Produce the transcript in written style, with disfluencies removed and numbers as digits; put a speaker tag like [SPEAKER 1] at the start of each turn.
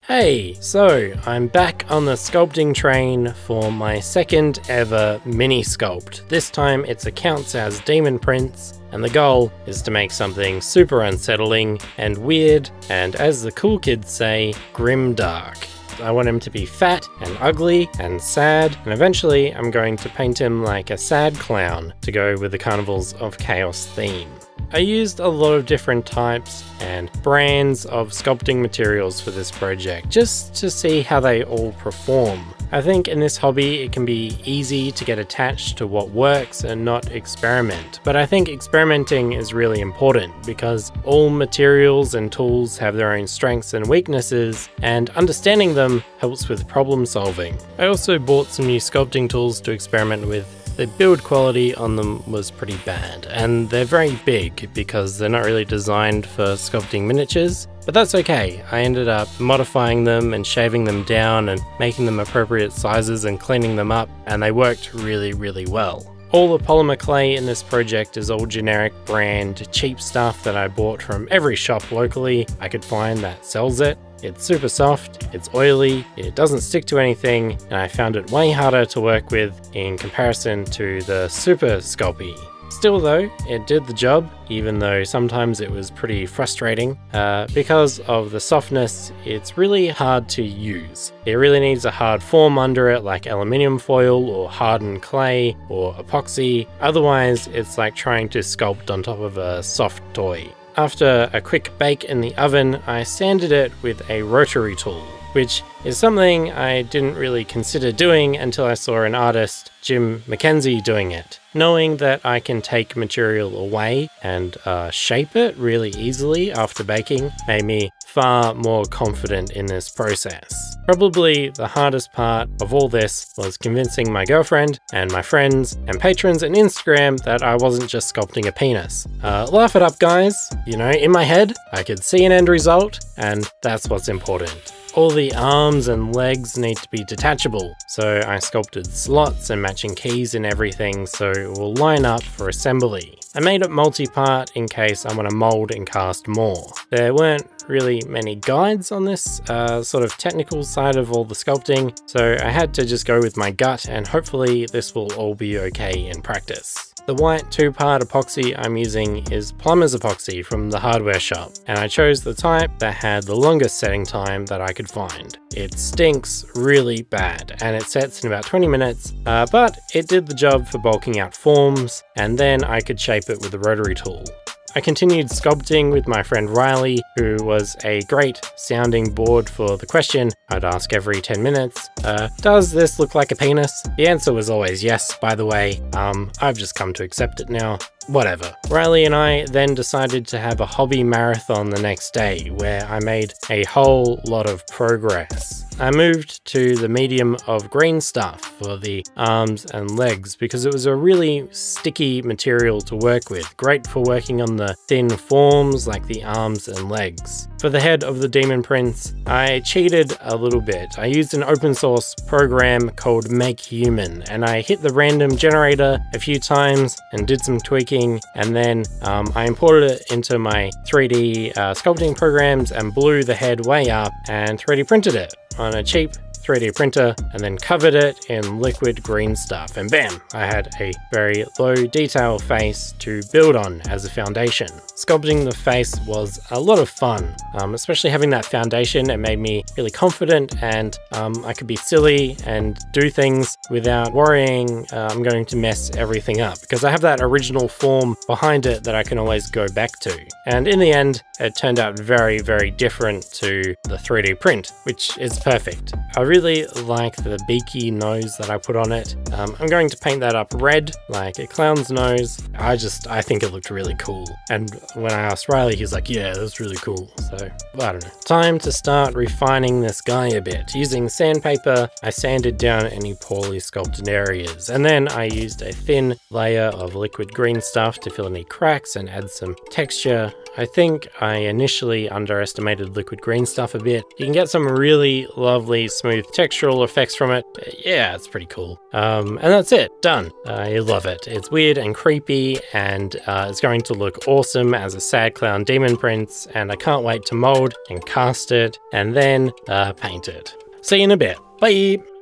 [SPEAKER 1] Hey, so I'm back on the sculpting train for my second ever mini sculpt. This time it counts as demon prints, and the goal is to make something super unsettling and weird, and as the cool kids say, grimdark. I want him to be fat and ugly and sad, and eventually I'm going to paint him like a sad clown to go with the Carnivals of Chaos theme. I used a lot of different types and brands of sculpting materials for this project, just to see how they all perform. I think in this hobby it can be easy to get attached to what works and not experiment, but I think experimenting is really important because all materials and tools have their own strengths and weaknesses, and understanding them helps with problem solving. I also bought some new sculpting tools to experiment with. The build quality on them was pretty bad, and they're very big because they're not really designed for sculpting miniatures, but that's okay. I ended up modifying them and shaving them down and making them appropriate sizes and cleaning them up, and they worked really well. All the polymer clay in this project is all generic brand cheap stuff that I bought from every shop locally I could find that sells it. It's super soft, it's oily, it doesn't stick to anything, and I found it way harder to work with in comparison to the Super Sculpey. Still though, it did the job, even though sometimes it was pretty frustrating. Because of the softness, it's really hard to use. It really needs a hard form under it, like aluminium foil or hardened clay or epoxy. Otherwise, it's like trying to sculpt on top of a soft toy. After a quick bake in the oven, I sanded it with a rotary tool, which is something I didn't really consider doing until I saw an artist, Jim Mackenzie, doing it. Knowing that I can take material away and shape it really easily after baking made me far more confident in this process. Probably the hardest part of all this was convincing my girlfriend and my friends and patrons on Instagram that I wasn't just sculpting a penis. Laugh it up, guys. You know, in my head, I could see an end result, and that's what's important. All the arms and legs need to be detachable, so I sculpted slots and matching keys and everything so it will line up for assembly. I made it multi-part in case I want to mold and cast more. There weren't really many guides on this sort of technical side of all the sculpting, so I had to just go with my gut, and hopefully this will all be okay in practice. The white 2-part epoxy I'm using is plumber's epoxy from the hardware shop, and I chose the type that had the longest setting time that I could find. It stinks really bad, and it sets in about 20 minutes, but it did the job for bulking out forms, and then I could shape it with the rotary tool. I continued sculpting with my friend Riley, who was a great sounding board for the question I'd ask every 10 minutes. Does this look like a penis? The answer was always yes, by the way. I've just come to accept it now. Whatever. Riley and I then decided to have a hobby marathon the next day, where I made a whole lot of progress. I moved to the medium of green stuff for the arms and legs because it was a really sticky material to work with, great for working on the thin forms like the arms and legs. For the head of the demon prince, I cheated a little bit. I used an open source program called Make Human, and I hit the random generator a few times and did some tweaking, and then I imported it into my 3D sculpting programs and blew the head way up and 3D printed it on a cheap 3D printer, and then covered it in liquid green stuff, and bam, I had a very low detail face to build on as a foundation. Sculpting the face was a lot of fun, especially having that foundation. It made me really confident, and I could be silly and do things without worrying I'm going to mess everything up, because I have that original form behind it that I can always go back to. And in the end, it turned out very different to the 3D print, which is perfect. I really like the beaky nose that I put on it. I'm going to paint that up red, like a clown's nose. I think it looked really cool. And when I asked Riley, he's like, yeah, that's really cool. So, I don't know. Time to start refining this guy a bit. Using sandpaper, I sanded down any poorly sculpted areas. And then I used a thin layer of liquid green stuff to fill any cracks and add some texture. I think I initially underestimated liquid green stuff a bit. You can get some really lovely smooth textural effects from it. Yeah, it's pretty cool. And that's it, done. I love it. It's weird and creepy, and it's going to look awesome as a sad clown demon prince, and I can't wait to mold and cast it and then paint it. See you in a bit. Bye!